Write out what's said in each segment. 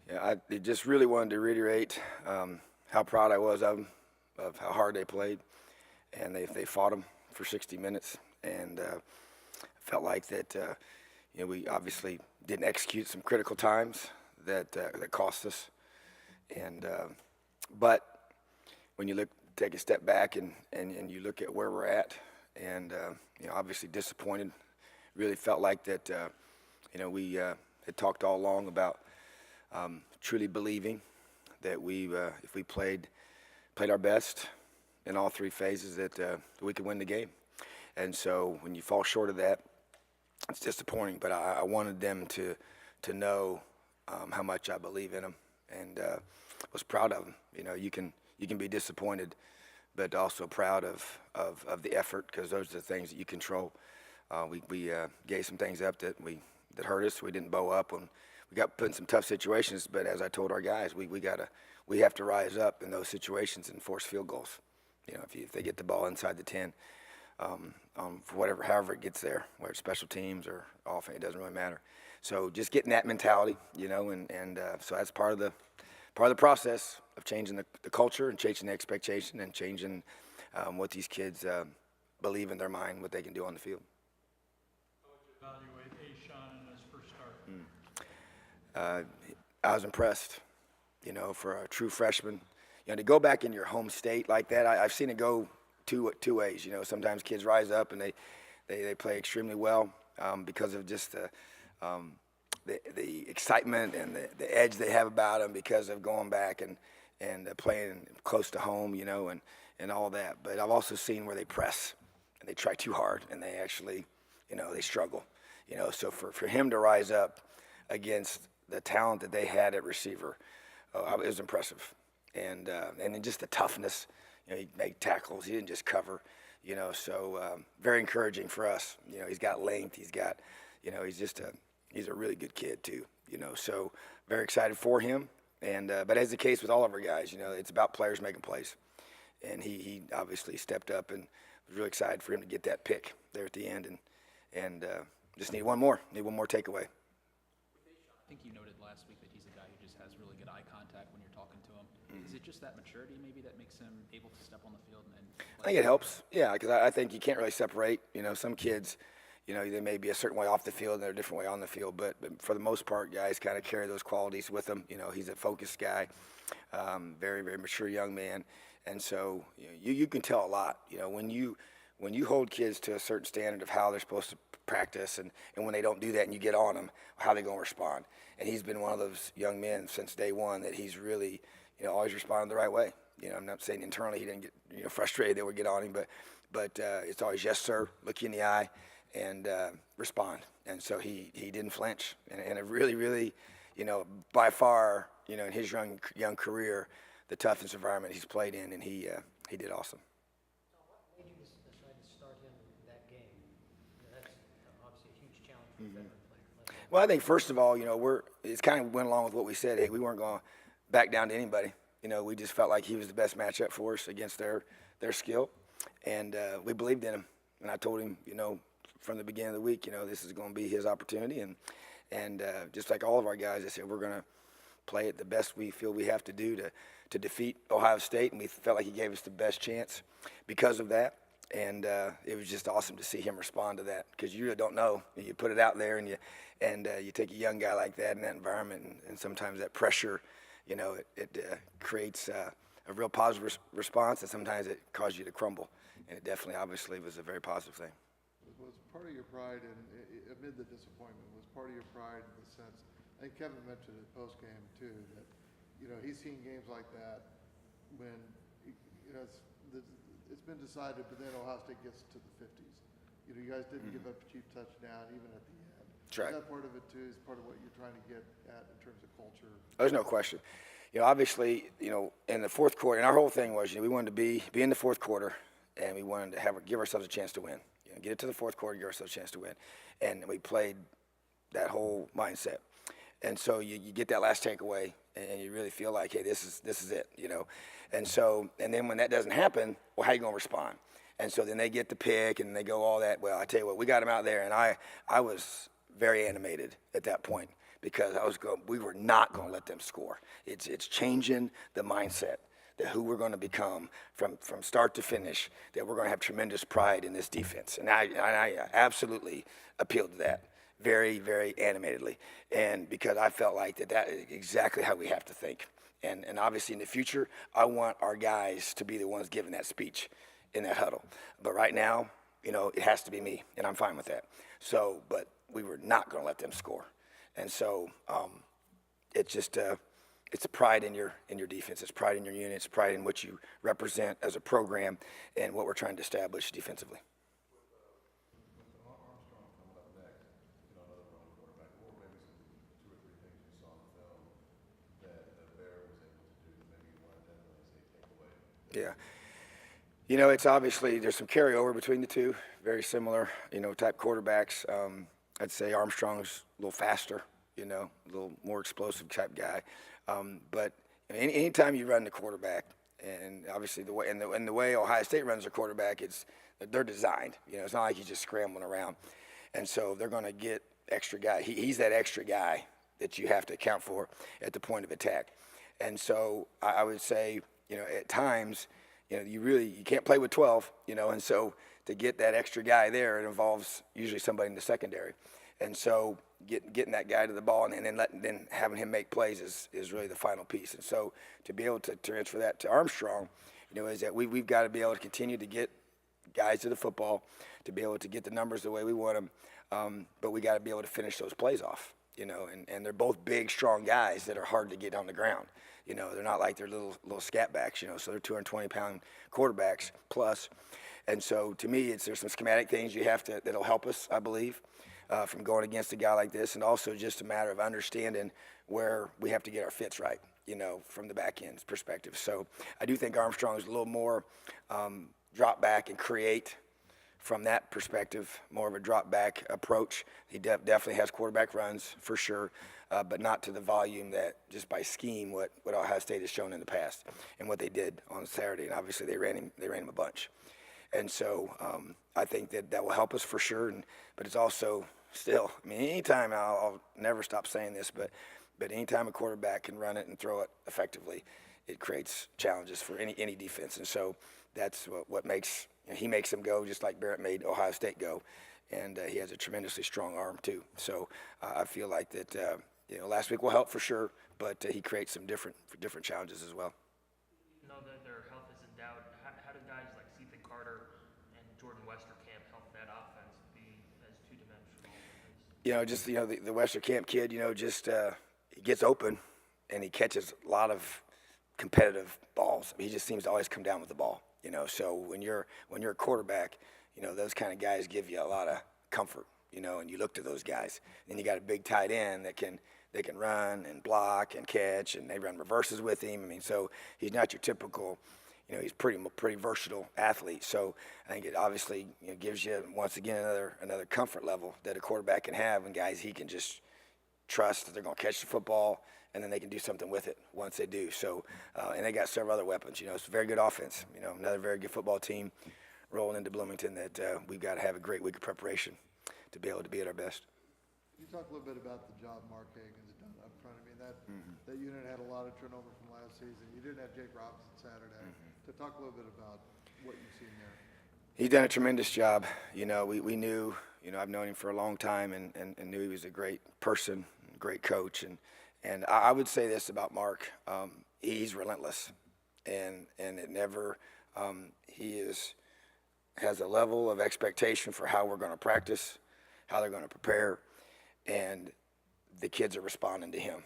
Yeah, I just really wanted to reiterate how proud I was of how hard they played, and they fought them for 60 minutes, and felt like that we obviously didn't execute some critical times that cost us, and but when you take a step back and you look at where we're at, and obviously disappointed, really felt like that we had talked all along about truly believing that if we played our best in all three phases, that we could win the game. And so when you fall short of that, it's disappointing. But I wanted them to know how much I believe in them, and was proud of them. You can be disappointed, but also proud of the effort, because those are the things that you control. We gave some things up that hurt us. We didn't bow up when we got put in some tough situations, but as I told our guys, we have to rise up in those situations and force field goals. If they get the ball inside the 10, for however it gets there, whether it's special teams or offense, it doesn't really matter. So just getting that mentality, and so that's part of the process of changing the culture and changing the expectation and changing what these kids believe in their mind, what they can do on the field. How would you evaluate Ashawn in his first start? I was impressed, for a true freshman. To go back in your home state like that, I've seen it go two ways. Sometimes kids rise up and they play extremely well because of just the excitement and the edge they have about them because of going back and playing close to home, and all that. But I've also seen where they press and they try too hard and they actually, they struggle. So for him to rise up against the talent that they had at receiver, it was impressive. And then just the toughness, he made tackles, he didn't just cover, so very encouraging for us. He's got length, he's a really good kid too, so very excited for him. And but as the case with all of our guys, it's about players making plays, and he obviously stepped up and was really excited for him to get that pick there at the end, and just need one more takeaway. I think you noted last week that he's a guy who just has really good eye contact when you're talking to him. Is it just that maturity maybe that makes him able to step on the field and I think it helps, yeah, because I think you can't really separate. Some kids, they may be a certain way off the field and they're a different way on the field, but for the most part, guys kind of carry those qualities with them. He's a focused guy, very, very mature young man, and so you can tell a lot. When you hold kids to a certain standard of how they're supposed to practice, and when they don't do that and you get on them, how they're going to respond. And he's been one of those young men since day one that he's really, always responded the right way. I'm not saying internally he didn't get frustrated that we get on him, but it's always yes sir, look you in the eye, and respond. And so he didn't flinch, and it really, by far, in his young career, the toughest environment he's played in, and he did awesome. What made you decide to start him in that game? That's obviously a huge challenge for a veteran player. Well, I think first of all, it's kind of went along with what we said. Hey, we weren't going to back down to anybody. We just felt like he was the best matchup for us against their skill, and we believed in him. And I told him, from the beginning of the week, this is going to be his opportunity, and just like all of our guys, I said we're going to play it the best we feel we have to do to defeat Ohio State, and we felt like he gave us the best chance because of that. And it was just awesome to see him respond to that, because you really don't know. You put it out there, and you take a young guy like that in that environment, and sometimes that pressure, it creates a real positive response, and sometimes it causes you to crumble. And it definitely, obviously, was a very positive thing. Was part of your pride, amid the disappointment, was part of your pride in the sense, I think Kevin mentioned it post-game too, that he's seen games like that when it's been decided, but then Ohio State gets to the 50s. You guys didn't give up a cheap touchdown even at the end. That's right. Is that part of it too? Is part of what you're trying to get at in terms of culture? There's no question. Obviously, in the fourth quarter, and our whole thing was, we wanted to be in the fourth quarter, and we wanted to give ourselves a chance to win. Get it to the fourth quarter, give ourselves a chance to win. And we played that whole mindset. And so you get that last takeaway, and you really feel like, hey, this is it, And then when that doesn't happen, well, how are you going to respond? And so then they get the pick, and they go all that. Well, I tell you what, we got them out there, and I was very animated at that point, because we were not going to let them score. It's changing the mindset that who we're going to become from start to finish, that we're going to have tremendous pride in this defense. And I absolutely appealed to that very, very animatedly. And because I felt like that is exactly how we have to think. And obviously in the future, I want our guys to be the ones giving that speech in that huddle. But right now, it has to be me, and I'm fine with that. So, but we were not going to let them score. And so it's just it's a pride in your defense. It's pride in your unit. It's pride in what you represent as a program and what we're trying to establish defensively. Yeah. It's obviously there's some carryover between the two, very similar, type quarterbacks. I'd say Armstrong's a little faster, a little more explosive type guy. But anytime you run the quarterback, and obviously the way Ohio State runs their quarterback, they're designed. It's not like he's just scrambling around, and so they're going to get extra guy. He's that extra guy that you have to account for at the point of attack, and so I would say, at times, you can't play with 12, and so to get that extra guy there, it involves usually somebody in the secondary, and so getting that guy to the ball and then having him make plays is really the final piece. And so to be able to transfer that to Armstrong, is that we've got to be able to continue to get guys to the football, to be able to get the numbers the way we want them, but we got to be able to finish those plays off, and they're both big, strong guys that are hard to get on the ground. They're not like they're little scat backs, so they're 220-pound quarterbacks plus. And so to me, there's some schematic things that'll help us, I believe, from going against a guy like this, and also just a matter of understanding where we have to get our fits right, from the back end's perspective. So I do think Armstrong is a little more drop back and create from that perspective, more of a drop back approach. He definitely has quarterback runs for sure, but not to the volume that just by scheme what Ohio State has shown in the past and what they did on Saturday. And obviously they ran him a bunch. And so I think that will help us for sure. But it's also still, anytime, I'll never stop saying this, but anytime a quarterback can run it and throw it effectively, it creates challenges for any defense. And so that's what makes, he makes them go just like Barrett made Ohio State go. And he has a tremendously strong arm too. So I feel like that, last week will help for sure, but he creates some different challenges as well. Know that their health is in doubt. How do guys like Ethan Carter and Jordan Westerkamp help that offense be as two-dimensional? The Westerkamp kid, he gets open and he catches a lot of competitive balls. He just seems to always come down with the ball, So when you're a quarterback, those kind of guys give you a lot of comfort, and you look to those guys. And you got a big tight end that can run and block and catch, and they run reverses with him. So he's not your typical, he's pretty versatile athlete. So I think it obviously gives you once again another comfort level that a quarterback can have, and guys he can just trust that they're going to catch the football, and then they can do something with it once they do. So and they got several other weapons. It's a very good offense. Another very good football team rolling into Bloomington that we've got to have a great week of preparation to be able to be at our best. Can you talk a little bit about the job Mark Hagan's done up front? That unit had a lot of turnover from last season. You didn't have Jake Robinson Saturday. To talk a little bit about what you've seen there. He's done a tremendous job. We knew, I've known him for a long time and knew he was a great person, great coach. And I would say this about Mark. He's relentless. And it never, he has a level of expectation for how we're going to practice, how they're going to prepare, and the kids are responding to him.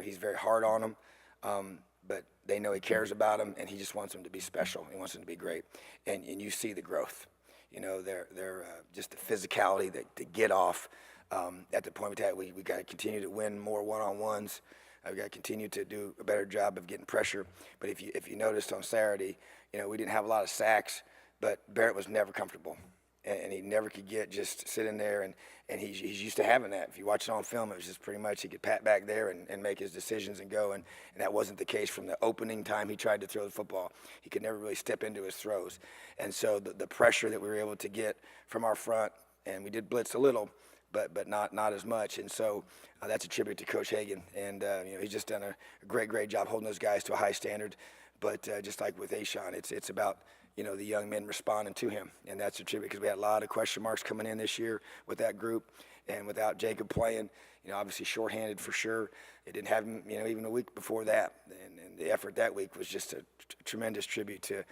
He's very hard on them, but they know he cares about them, and he just wants them to be special. He wants them to be great, and you see the growth. They're just the physicality to get off at the point of attack. We got to continue to win more one-on-ones. We've got to continue to do a better job of getting pressure. But if you noticed on Saturday, we didn't have a lot of sacks, but Barrett was never comfortable. And he never could just sit in there, and he's used to having that. If you watch it on film, it was just pretty much he could pat back there and make his decisions and go, and that wasn't the case from the opening time he tried to throw the football. He could never really step into his throws. And so the pressure that we were able to get from our front, and we did blitz a little, but not as much. And so that's a tribute to Coach Hagan. And he's just done a great job holding those guys to a high standard. But just like with Ashawn, it's about the young men responding to him, and that's a tribute because we had a lot of question marks coming in this year with that group, and without Jacob playing, obviously shorthanded for sure. It didn't have him, even a week before that, and the effort that week was just a tremendous tribute to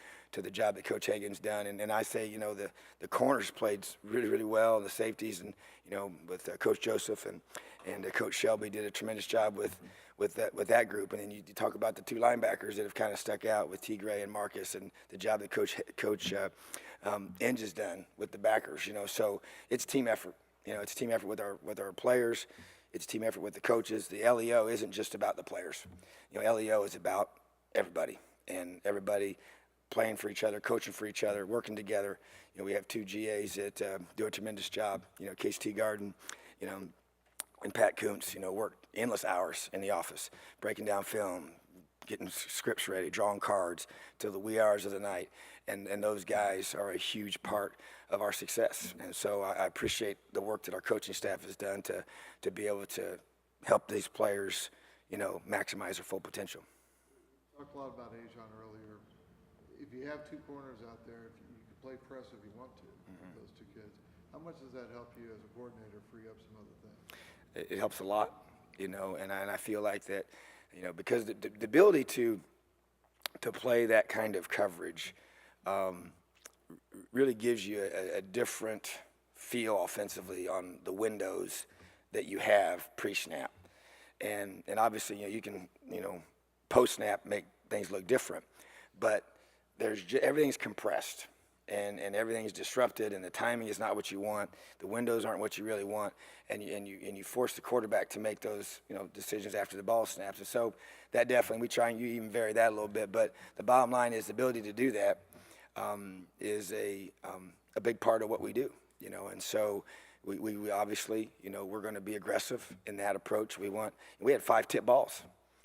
the job that Coach Hagan's done. And I say, the corners played really well, and the safeties, and with Coach Joseph and Coach Shelby did a tremendous job with that group. And then you talk about the two linebackers that have kind of stuck out with T. Gray and Marcus, and the job that Coach Inge has done with the backers. So it's team effort. It's team effort with our players. It's team effort with the coaches. The LEO isn't just about the players. LEO is about everybody, and everybody playing for each other, coaching for each other, working together. We have two GAs that do a tremendous job. Case Teagarden, and Pat Kuntz, work endless hours in the office, breaking down film, getting scripts ready, drawing cards till the wee hours of the night. And those guys are a huge part of our success. And so I appreciate the work that our coaching staff has done to be able to help these players, maximize their full potential. Talked a lot about Ajon earlier. If you have two corners out there, if you can play press if you want to, with those two kids, how much does that help you as a coordinator free up some other things? It helps a lot, and I feel like that, because the ability to play that kind of coverage really gives you a different feel offensively on the windows that you have pre-snap. And obviously, you can, post-snap make things look different. But everything's compressed, and everything's disrupted, and the timing is not what you want. The windows aren't what you really want, and you force the quarterback to make those, decisions after the ball snaps. And so that definitely, we try and you even vary that a little bit. But the bottom line is the ability to do that is a big part of what we do, and so we obviously, we're going to be aggressive in that approach. We had 5 tip balls,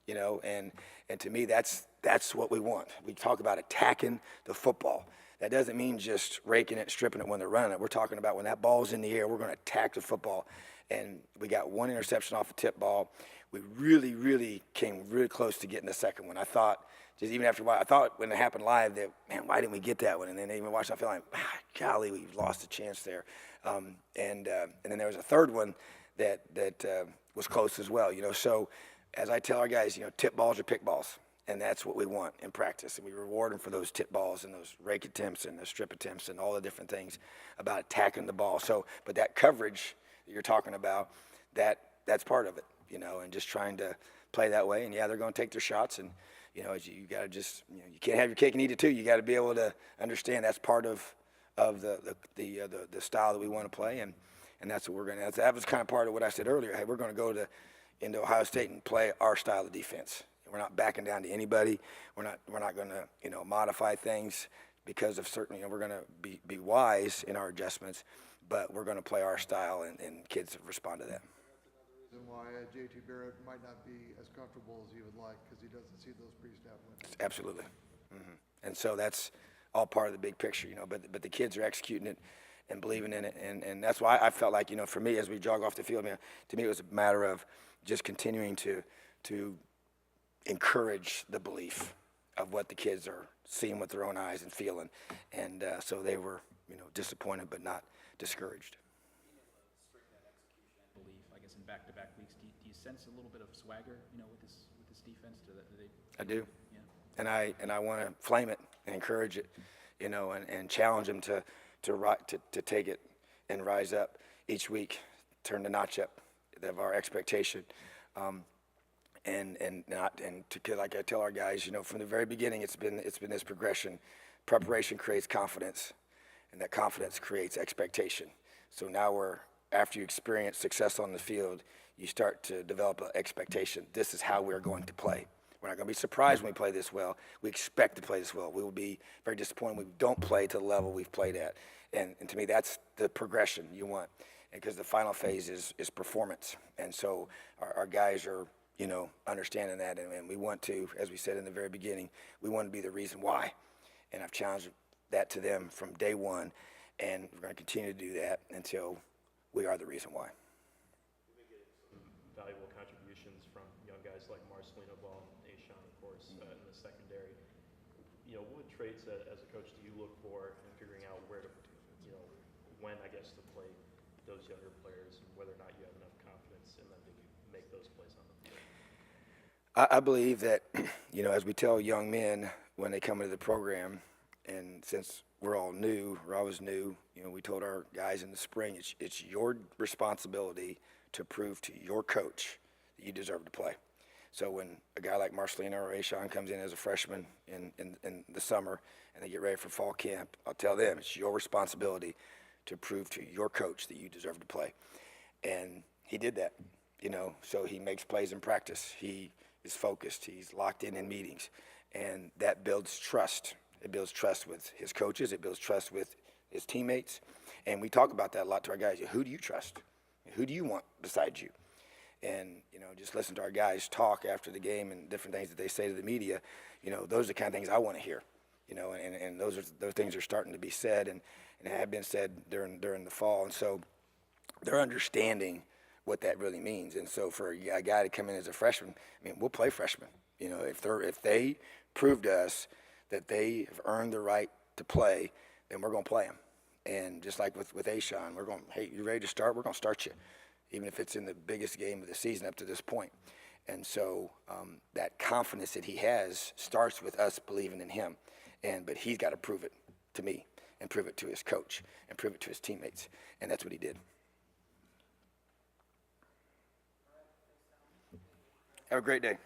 and to me that's what we want. We talk about attacking the football. That doesn't mean just raking it, stripping it when they're running it. We're talking about when that ball's in the air, we're going to attack the football. And we got 1 interception off a tip ball. We really came really close to getting the second one. I thought, just even after a while, I thought when it happened live that, man, why didn't we get that one? And then even watching, I feel like, golly, we lost a chance there. And then there was a third one that was close as well. So as I tell our guys, tip balls are pick balls. And that's what we want in practice. And we reward them for those tip balls and those rake attempts and the strip attempts and all the different things about attacking the ball. So, but that coverage that you're talking about, that's part of it, and just trying to play that way. And, yeah, they're going to take their shots. And, you got to just, you can't have your cake and eat it too. You got to be able to understand that's part of the style that we want to play. And that's what we're going to – that was kind of part of what I said earlier. Hey, we're going to go into Ohio State and play our style of defense. We're not backing down to anybody. We're not going to modify things because of certain. We're going to be wise in our adjustments, but we're going to play our style, and kids respond to that. That's another reason why J.T. Barrett might not be as comfortable as he would like because he doesn't see those pre-snap windows. Absolutely, and so that's all part of the big picture, But the kids are executing it and believing in it, and that's why I felt like for me as we jog off the field, to me it was a matter of just continuing to encourage the belief of what the kids are seeing with their own eyes and feeling. And so they were, disappointed but not discouraged. Being able to string that execution and belief, I guess, in back-to-back weeks, do you sense a little bit of swagger, with this defense? I do. Yeah. And I want to flame it and encourage it, and challenge them to take it and rise up each week, turn the notch up of our expectation. Like I tell our guys, from the very beginning, it's been this progression. Preparation creates confidence, and that confidence creates expectation. So now after you experience success on the field, you start to develop an expectation. This is how we're going to play. We're not going to be surprised when we play this well. We expect to play this well. We will be very disappointed when we don't play to the level we've played at. And to me, that's the progression you want, because the final phase is performance. And so our guys are understanding that, and we want to, as we said in the very beginning, we want to be the reason why. And I've challenged that to them from day one, and we're going to continue to do that until we are the reason why. secondary. What traits as a coach do you look for in figuring out where to, when, I guess, to play those younger players and whether or not you have enough confidence in them to make those plays on the field? I believe that, as we tell young men when they come into the program, and since we're all new, or I was new, we told our guys in the spring, it's your responsibility to prove to your coach that you deserve to play. So when a guy like Marcelino or Ashawn comes in as a freshman in the summer and they get ready for fall camp, I'll tell them it's your responsibility to prove to your coach that you deserve to play. And he did that, so he makes plays in practice. He is focused. He's locked in meetings. And that builds trust. It builds trust with his coaches. It builds trust with his teammates. And we talk about that a lot to our guys. Who do you trust? Who do you want beside you? And, just listen to our guys talk after the game and different things that they say to the media. Those are the kind of things I want to hear. And those things are starting to be said and have been said during the fall. And so they're understanding what that really means. And so for a guy to come in as a freshman, we'll play freshmen. If they prove to us that they have earned the right to play, then we're going to play them. And just like with Ashawn, we're going, hey, you ready to start? We're going to start you, even if it's in the biggest game of the season up to this point. And so that confidence that he has starts with us believing in him. But he's got to prove it to me and prove it to his coach and prove it to his teammates. And that's what he did. Have a great day.